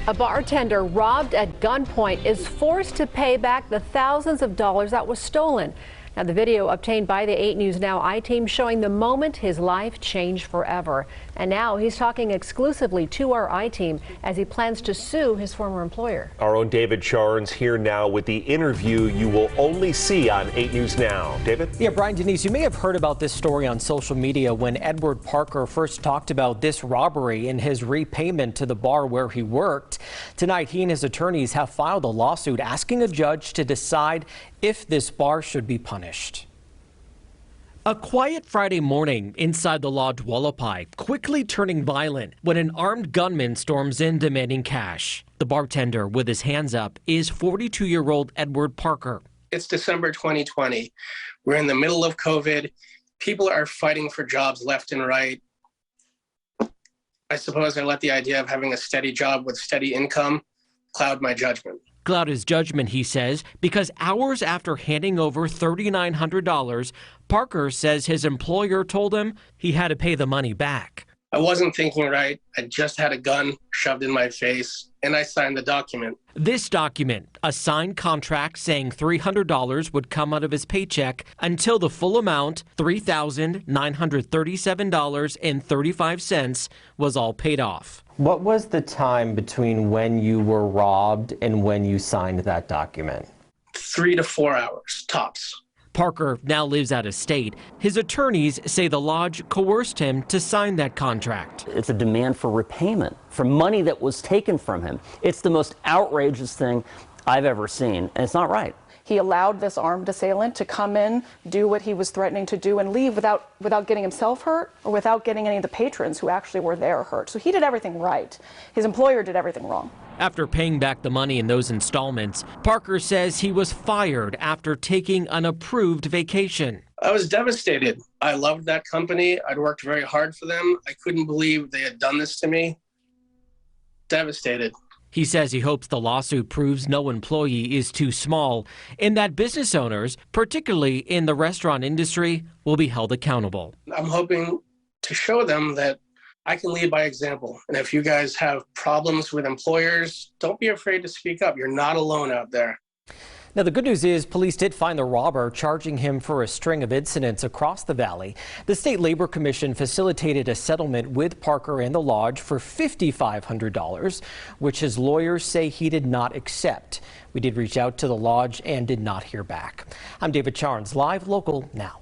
A bartender robbed at gunpoint is forced to pay back the thousands of dollars that was stolen. Now, the video obtained by the 8 News Now I-team showing the moment his life changed forever. And now he's talking exclusively to our I-team as he plans to sue his former employer. Our own David Charnes here now with the interview you will only see on 8 News Now. David? Yeah, Brian, Denise, you may have heard about this story on social media when Edward Parker first talked about this robbery and his repayment to the bar where he worked. Tonight, he and his attorneys have filed a lawsuit asking a judge to decide if this bar should be punished. A quiet Friday morning inside the Lodge Wallapai, quickly turning violent when an armed gunman storms in demanding cash. The bartender with his hands up is 42-year-old Edward Parker. It's December 2020. We're in the middle of COVID. People are fighting for jobs left and right. I suppose I let the idea of having a steady job with steady income cloud my judgment. Cloud his judgment, he says, because hours after handing over $3,900, Parker says his employer told him he had to pay the money back. I wasn't thinking right. I just had a gun shoved in my face, and I signed the document. This document, a signed contract saying $300 would come out of his paycheck until the full amount, $3,937.35, was all paid off. What was the time between when you were robbed and when you signed that document? 3 to 4 hours, tops. Parker now lives out of state. His attorneys say the lodge coerced him to sign that contract. It's a demand for repayment for money that was taken from him. It's the most outrageous thing I've ever seen, and it's not right. He allowed this armed assailant to come in, do what he was threatening to do, and leave without getting himself hurt or without getting any of the patrons who actually were there hurt. So he did everything right. His employer did everything wrong. After paying back the money in those installments, Parker says he was fired after taking an approved vacation. I was devastated. I loved that company. I'd worked very hard for them. I couldn't believe they had done this to me. Devastated. He says he hopes the lawsuit proves no employee is too small and that business owners, particularly in the restaurant industry, will be held accountable. I'm hoping to show them that I can lead by example. And if you guys have problems with employers, don't be afraid to speak up. You're not alone out there. Now, the good news is police did find the robber, charging him for a string of incidents across the valley. The State Labor Commission facilitated a settlement with Parker and the lodge for $5,500, which his lawyers say he did not accept. We did reach out to the lodge and did not hear back. I'm David Charnes, live local now.